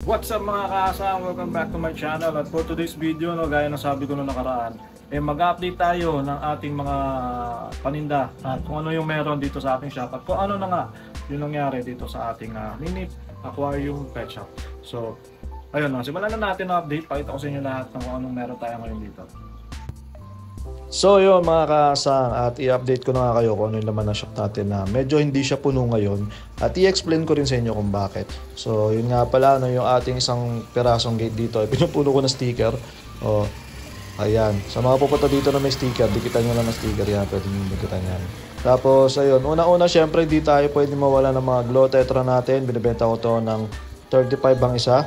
What's up mga kaasang? Welcome back to my channel. At for today's video, gaya ng sabi ko nung nakaraan, mag-update tayo ng ating mga paninda at kung ano yung meron dito sa ating shop at kung ano na nga yung nangyari dito sa ating mini aquarium pet shop. So, ayun na, simulan na natin ang update. Pakita ko sa inyo lahat ng kung anong meron tayo ngayon dito. So yun mga kaasang, at i-update ko na nga kayo kung ano yung laman ng shop natin na medyo hindi siya puno ngayon at i-explain ko rin sa inyo kung bakit. So yun nga pala, yung ating isang perasong gate dito ay pinupuno ko na sticker. Ayan, sa mga pupunta dito na may sticker, dikitan nyo lang ng sticker yan, pwede nyo dikitan yan. Tapos ayun, una-una syempre di tayo pwede mawala ng mga glow tetra natin. Binibenta ko to ng 35 ang isa,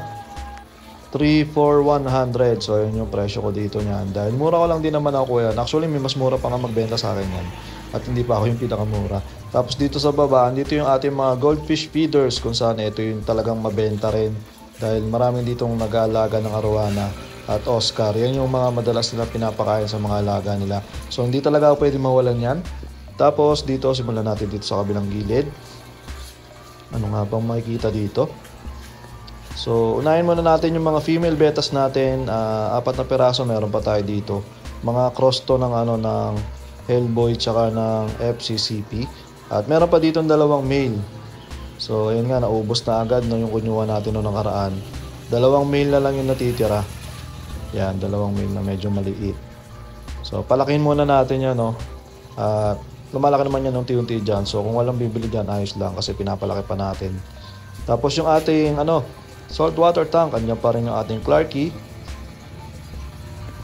3 for 100. So yun yung presyo ko dito niyan. Dahil mura ko lang din naman ako yan. Actually may mas mura pa nga magbenta sa akin yan. At hindi pa ako yung pinakamura. Tapos dito sa baba, dito yung ating mga goldfish feeders. Kung saan ito yung talagang mabenta rin. Dahil maraming ditong nag-aalaga ng arowana at Oscar. Yan yung mga madalas nila pinapakain sa mga alaga nila. So hindi talaga ako pwede mawalan yan. Tapos dito, simulan natin dito sa kabilang gilid. Ano nga bang makikita dito? So, unahin muna natin yung mga female betas natin. 4 na peraso meron pa tayo dito. Mga cross to ng ng Hellboy tsaka ng FCCP. At meron pa dito 2 male. So, ayun nga, naubos na agad yung kunyuha natin noong nakaraan. 2 male na lang yung natitira. Yan, 2 male na medyo maliit. So, palakin muna natin yan, no. At lumalaki naman yan unti-unti dyan. So, kung walang bibili dyan, ayos lang kasi pinapalaki pa natin. Tapos yung ating saltwater tank, kanya pa rin yung ating Clarky.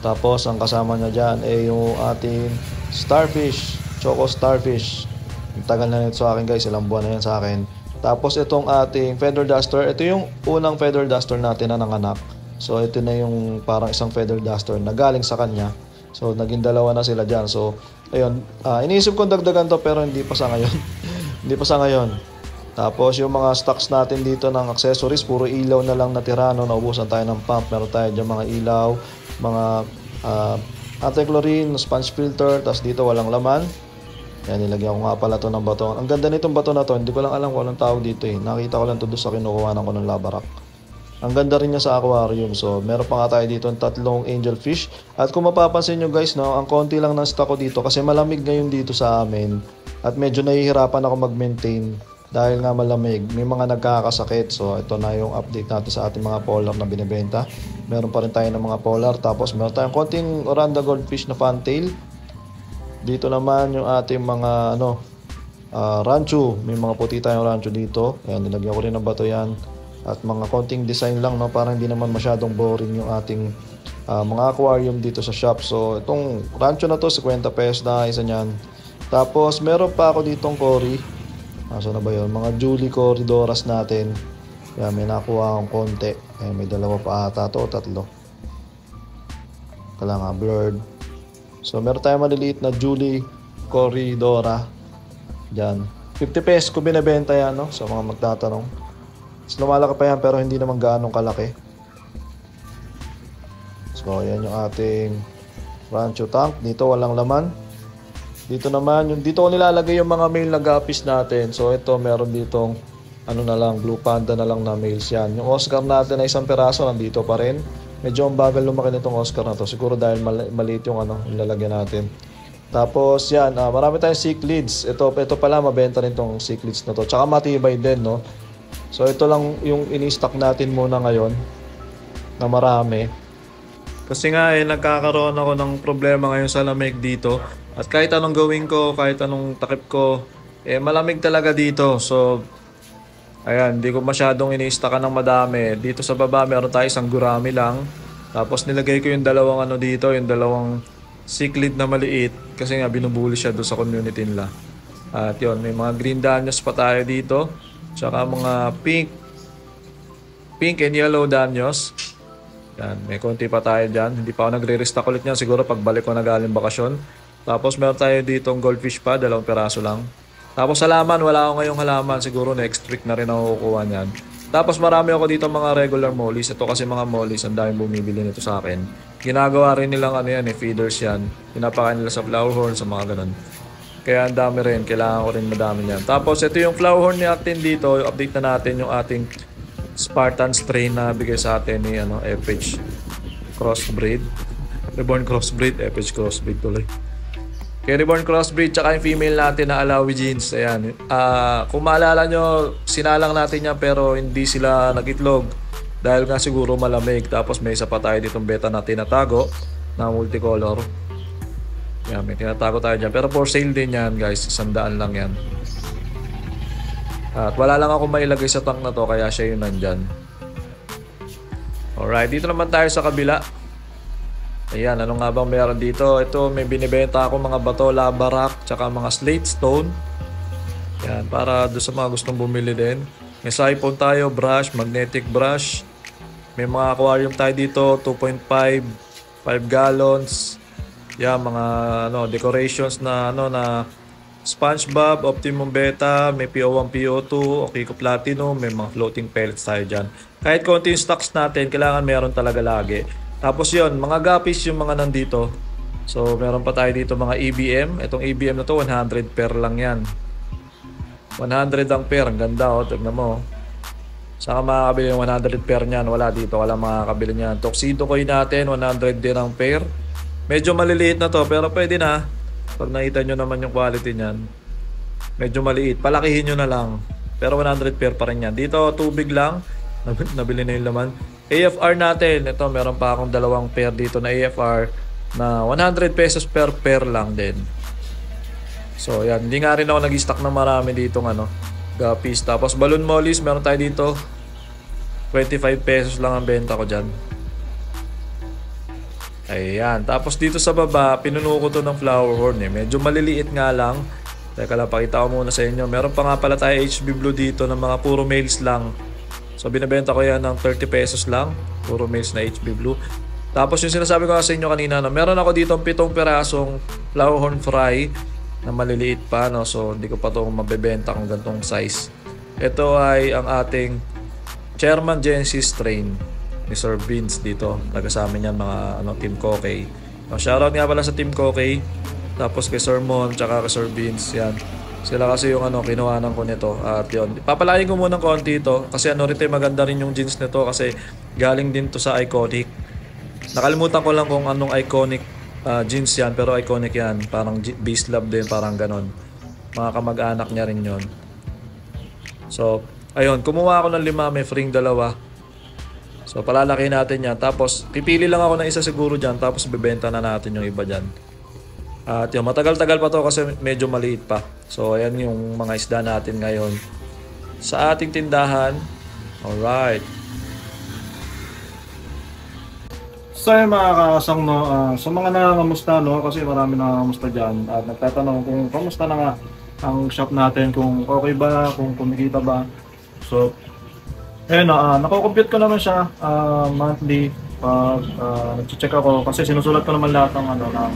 Tapos ang kasama niya dyan ay yung ating starfish, choco starfish. Ang tagal na nito sa akin guys, ilang buwan na yan sa akin. Tapos itong ating feather duster, ito yung unang feather duster natin na nanganak. So ito na yung parang isang feather duster na galing sa kanya. So naging 2 na sila dyan. So ayun, iniisip kong dagdagan to pero hindi pa sa ngayon. Hindi pa sa ngayon. Tapos yung mga stocks natin dito ng accessories, puro ilaw na lang natira, no? Naubusan tayo ng pump. Meron tayo dyan mga ilaw, mga anti-chlorine, sponge filter. Tapos dito walang laman. Yan, nilagyan ko nga pala to ng bato. Ang ganda nitong bato na to, hindi ko lang alam kung anong tawag dito eh. Nakita ko lang to doon sa kinukuhanan ko ng lava rock. Ang ganda rin niya sa aquarium. So meron pa nga tayo dito ng 3 angelfish. At kung mapapansin nyo guys, no, ang konti lang ng stock ko dito kasi malamig ngayon dito sa amin. At medyo nahihirapan ako mag-maintain. Dahil nga malamig, may mga nagkakasakit. So ito na yung update natin sa ating mga polar na binibenta. Meron pa rin tayo ng mga polar. Tapos meron tayong konting oranda goldfish na fantail. Dito naman yung ating mga rancho. May mga puti tayong rancho dito. Ayan, nilagyan ko rin ng bato yan. At mga konting design lang, no, para hindi naman masyadong boring yung ating mga aquarium dito sa shop. So itong rancho na to, 50 pesos na isa niyan. Tapos meron pa ako ditong cory. So na ba yun? Mga Julie Corridoras natin. Yan, may nakuha akong konti. May 2 pa ata to, 3. Kala nga, blurred. So meron tayong maliliit na Julie Corridora. Yan. 50 pesos ko binibenta yan, no? Sa mga magtatanong. So lumalaki pa yan pero hindi naman gaanong kalaki. So yan yung ating rancho tank. Dito walang laman. Dito naman, dito ko nilalagay yung mga male na guppies natin. So ito, meron ditong blue panda na lang na males yan. Yung Oscar natin na 1 peraso nandito pa rin. Medyo ang bagal lumaki nitong Oscar na to. Siguro dahil maliit yung ilalagay natin. Tapos yan, marami tayong cichlids. Ito pala, mabenta rin tong cichlids na to. Tsaka matibay din, no? So ito lang yung ini-stock natin muna ngayon na marami. Kasi nga nagkakaroon ako ng problema ngayon sa lamig dito. At kahit anong gawin ko, kahit anong takip ko, malamig talaga dito. So, ayan, hindi ko masyadong ini-stockan ng madami. Dito sa baba, meron tayo isang gurami lang. Tapos nilagay ko yung 2 dito, yung 2 cichlid na maliit. Kasi nga, binubuli siya doon sa community nila. At yun, may mga green danyos pa tayo dito. Tsaka mga pink and yellow danyos. Yan, may konti pa tayo dyan. Hindi pa ako nagre-restock ulit niyan. Siguro pagbalik ko na galing bakasyon. Tapos meron tayo ditong goldfish pa, 2 peraso lang. Tapos halaman, wala ako ngayong halaman. Siguro next week na rin ako kukuha niyan. Tapos marami ako dito mga regular mollies. Ito kasi mga mollies, ang daming bumibili nito sa akin. Ginagawa rin nilang feeders yan. Pinapakain nila sa flower horn, sa mga ganun. Kaya ang dami rin, kailangan ko rin madami yan. Tapos ito yung flower horn natin dito, update na natin yung ating Spartan strain na bigay sa atin ni FH Crossbreed. Reborn Crossbreed, FH Crossbreed tuloy. Kaya Reborn Crossbreed tsaka yung female natin na Alawi Jeans. Ayan. Kung maalala nyo, sinalang natin yan pero hindi sila nag-itlog. Dahil nga siguro malamig. Tapos may isa pa tayo ditong beta na tinatago na multicolor. Yan, may tinatago tayo dyan. Pero for sale din yan guys. 100 lang yan. At wala lang ako mailagay sa tank na to. Kaya siya yung nandyan. Alright, dito naman tayo sa kabila. Ayan, ano nga bang meron dito? Ito, may binibenta ako mga bato, lava rock, tsaka mga slate stone. Ayan, para doon sa mga gustong bumili din. May siphon tayo, brush, magnetic brush. May mga aquarium tayo dito, 2.5, 5 gallons. Yan, mga decorations na na SpongeBob, Optimum Beta, may PO1, PO2, Okiko Platinum, may mga floating pellets tayo dyan. Kahit konti yung stocks natin, kailangan meron talaga lagi. Tapos yon, mga guppies yung mga nandito. So, meron pa tayo dito mga EBM. Itong EBM na to, 100 pair lang yan. 100 ang pair, ang ganda tignan mo. Saka makakabili yung 100 pair niyan, wala dito, wala makakabili niyan. Tuxedo Koi natin, 100 din ang pair. Medyo maliliit na to, pero pwede na. Pag nakita nyo naman yung quality niyan, medyo maliit, palakihin nyo na lang. Pero 100 pair pa rin yan. Dito, tubig lang, nabili na yung laman. AFR natin, ito meron pa akong dalawang pair dito na AFR na 100 pesos per pair lang din. So yan, hindi nga rin ako nag-stock ng marami dito guppies. Tapos balloon mollies, meron tayo dito 25 pesos lang ang benta ko dyan. Ayan, tapos dito sa baba, pinuno ko to ng flower horn medyo maliliit nga lang. Teka lang, pakita ko muna sa inyo. Meron pa nga pala tayo HB Blue dito ng mga puro males lang. So binibenta ko yan ng 30 pesos lang, puro males na HB Blue. Tapos yung sinasabi ko sa inyo kanina, meron ako dito 7 pirasong flower horn fry na maliliit pa, so hindi ko pa ito mabebenta kung gantong size. Ito ay ang ating Chairman Genesis strain ni Sir Vince dito. Taga sa amin yan mga Team Kokey. Shoutout nga pala sa Team Kokey. Tapos kay Sir Mon, tsaka kay Sir Vince, yan. Sila kasi yung kinuhanan ko nito. At yun, papalayin ko muna ng konti ito kasi rito maganda rin yung jeans nito kasi galing din to sa Iconic. Nakalimutan ko lang kung anong Iconic jeans yan, pero Iconic yan. Parang Beast Love din, parang ganon. Mga kamag-anak niya rin yun. So, ayun, kumuha ako ng 5, may free 2. So, palalaki natin yan. Tapos, pipili lang ako ng isa siguro dyan. Tapos, bibenta na natin yung iba dyan. At yun, matagal-tagal pa to kasi medyo maliit pa. So, ayan yung mga isda natin ngayon sa ating tindahan. Alright. So, yung mga kakasang, sa mga nangangamusta, kasi marami nangangamusta dyan. At nagtatanong kung kamusta na nga ang shop natin, kung okay ba, kung kumikita ba. So, ayun, nako-compute ko naman siya monthly pag nag-check ako kasi sinusulat ko naman lahat ng ng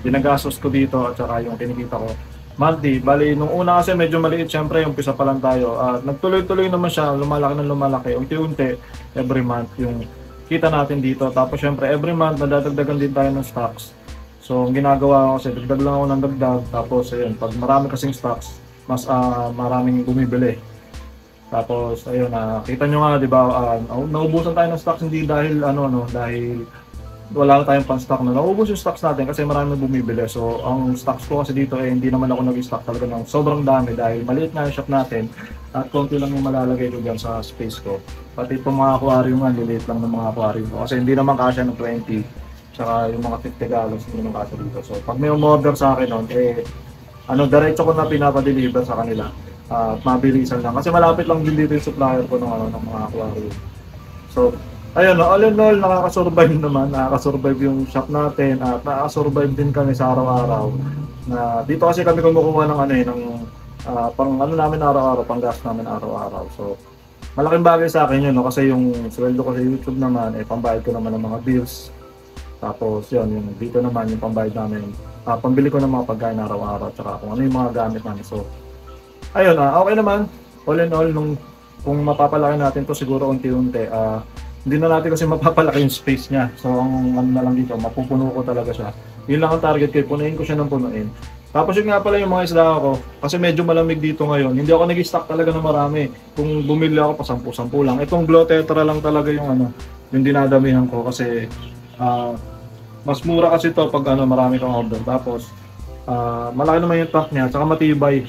ginagastos ko dito at saka yung kinikita ko monthly. Bali, nung una kasi medyo maliit, syempre yung umpisa pa lang tayo. Nagtuloy-tuloy naman siya, lumalaki ng lumalaki. Unti-unti, every month yung kita natin dito. Tapos syempre, every month nadadagdagan din tayo ng stocks. So, ang ginagawa ko kasi, dagdag lang ako ng dagdag. Tapos, ayun, pag marami kasing stocks, mas maraming bumibili. Tapos ayun, kita nyo nga, 'di ba, naubusan tayo ng stocks hindi dahil dahil wala na tayong pan-stock na. Naubos yung stocks natin kasi marami bumibili. So ang stocks ko kasi dito hindi naman ako nag-stock talaga ng sobrang dami dahil maliit nga yung shop natin at konti lang yung malalagay ko diyan sa space ko. Pati itong mga aquarium nga, liliit lang ng mga aquarium ko kasi hindi naman kasya ng 20. Tsaka yung mga 50 gallons hindi naman kasya dito. So pag may umorder sa akin diretso ko na pinapa-deliver sa kanila. Mabilisan lang kasi malapit lang din dito yung supplier ko ng mga aquarium. So ayun, all in all, nakaka-survive naman, nakaka-survive yung shop natin at nakaka-survive din kami sa araw-araw. Na dito kasi kami kumukuha ng pang namin araw-araw, pang gas namin araw-araw. So malaking bagay sa akin yun, kasi yung sweldo ko sa YouTube naman pambayad ko naman ng mga bills. Tapos yun, yung dito naman yung pambayad namin, pambili ko ng mga pagkain araw-araw tsaka kung ano yung mga gamit namin. So ayun, okay naman. All in all, kung mapapalaki natin to siguro unti-unti, hindi na natin kasi mapapalaki yung space niya. So ang na lang dito, mapupuno ko talaga siya. Yun lang ang target ko, punuin ko siya ng punuin. Tapos yun nga pala yung mga isda ko, kasi medyo malamig dito ngayon. Hindi ako nag-stock talaga ng marami. Kung bumili ako pa 10-10 lang. Itong Glow Tetra lang talaga yung yung dinadamihan ko kasi mas mura kasi to pag marami kang order. Tapos malaki naman yung pack niya, tsaka matibay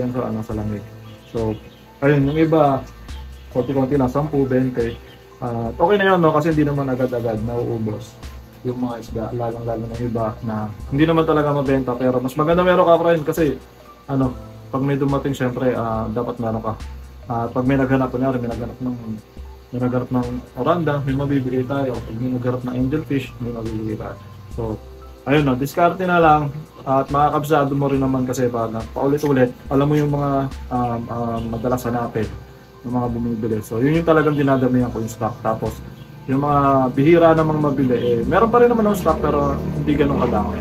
yan sa lamig. So, ayun, yung iba konti-konti lang, 10, 20. Okay na yun, no? Kasi hindi naman agad-agad nauubos yung mga isda, lalo na iba na hindi naman talaga mabenta, pero mas maganda meron ka friend kasi pag may dumating syempre dapat meron ka. Pag may naghanap, kunyari may naghanap ng oranda, may mabibigay tayo. Pag may naghanap ng angelfish, may mabibigay tayo. So, ayun na, diskarte na lang at makakabsado mo rin naman kasi pag paulit-ulit, alam mo yung mga madalas hanapin ng mga bumibili. So, yun yung talagang dinadamihan ko yung stock. Tapos, yung mga bihira namang mabili, meron pa rin naman ng stock pero hindi ganun kadami.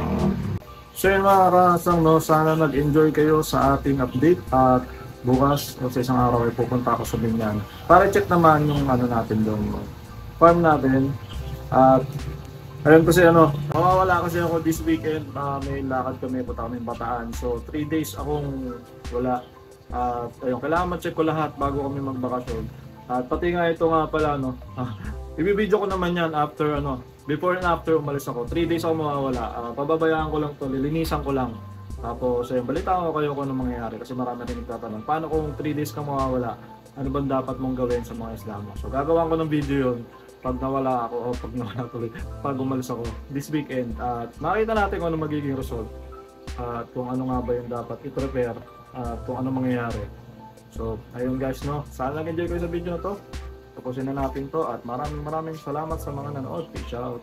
So yun mga karasang, sana nag-enjoy kayo sa ating update at bukas o sa isang araw ay pupunta ako sa Binyan para check naman yung natin doon, farm natin. At ayun kasi mawawala kasi ako this weekend, may lakad kami, punta kami Bataan. So 3 days akong wala. At ayun, kailangan ma-check ko lahat bago kami magbakasyon. At pati nga ito nga pala ibibideo ko naman yan after before and after umalis ako. 3 days ako mawawala. Pababayaan ko lang to, lilinisan ko lang. Tapos ayun, balitaan ko kayo kung ano mangyayari kasi marami rin nagtatanong. Paano kung 3 days ka mawawala? Ano bang dapat mong gawin sa mga isda mo? So gagawan ko ng video yun pag nawala ako o pag umalis ako this weekend. At makita natin kung ano magiging result. At kung ano nga ba yung dapat i-prepare at kung ano mangyayari. So ayun guys, sana nag-enjoy kayo sa video na to. Tapusin na natin to at maraming salamat sa mga nanood. Peace out.